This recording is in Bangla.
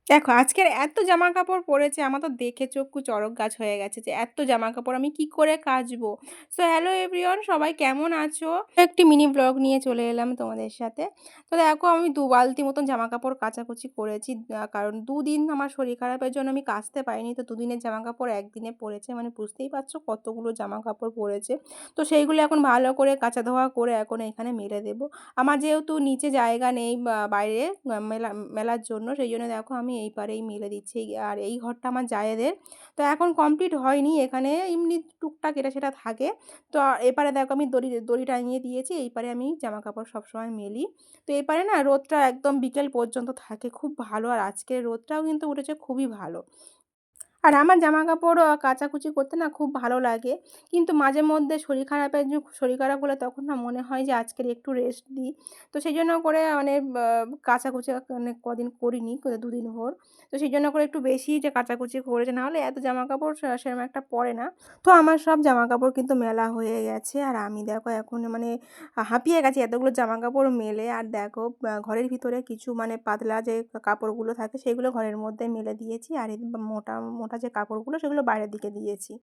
দেখো আজকের এত জামাকাপড় পড়েছে আমার তো দেখে চক্ষু চড়ক গাছ হয়ে গেছে যে এত জামাকাপড় আমি কি করে কাচবো। সো হ্যালো এভরিওয়ান, সবাই কেমন আছো? একটি মিনি ব্লগ নিয়ে চলে এলাম তোমাদের সাথে। তো দেখো আমি ২ বালতি মতন জামাকাপড় কাচাকুচি করেছি। কারণ ২ দিন আমার শরীর খারাপের জন্য আমি কাচতে পারিনি। তো ২ দিনের জামাকাপড় ১ দিনে পড়েছে। মানে বুঝতেই পারছো কতগুলো জামাকাপড় পড়েছে। তো সেইগুলো এখন ভালো করে কাচা ধোয়া করে এখন এখানে মেলে দেবো। আমার যেহেতু নিচে জায়গা নেই বাইরে মেলার জন্য, সেই জন্য দেখো আমি এই পারেই মেলে দিচ্ছি। আর এই ঘরটা আমার জায়েদের। তো এখন কমপ্লিট হয়নি, এখানে এমনি টুকটাক এটা সেটা থাকে। তো এপারে দেখো আমি দড়ি দড়ি টাঙিয়ে দিয়েছি, এই পারে আমি জামা কাপড় সবসময় মেলি। তো এপারে না রোদটা একদম বিকেল পর্যন্ত থাকে, খুব ভালো। আর আজকের রোদটাও কিন্তু উঠেছে খুবই ভালো। আর আমার জামাকাপড় কাচাকুচি করতে না খুব ভালো লাগে। কিন্তু মাঝে মধ্যে শরীর খারাপ হলে তখন না মনে হয় যে আজকের একটু রেস্ট দিই। তো সেইজন্য করে মানে কাচাকুচি মানে কদিন করিনি, ২ দিন ভর। তো সেইজন্য করে একটু বেশিই যে কাচাকুচি করেছে, নাহলে এত জামাকাপড় সেরকম একটা পড়ে না। তো আমার সব জামাকাপড় কিন্তু মেলা হয়ে গেছে। আর আমি দেখো এখন মানে হাঁপিয়ে গেছি এতগুলো জামাকাপড় মেলে। আর দেখো ঘরের ভিতরে কিছু মানে পাতলা যে কাপড়গুলো থাকে সেগুলো ঘরের মধ্যে মেলে দিয়েছি। আর এই মোটা মোটা যে কাপড়গুলো সেগুলো বাইরের দিকে দিয়েছি।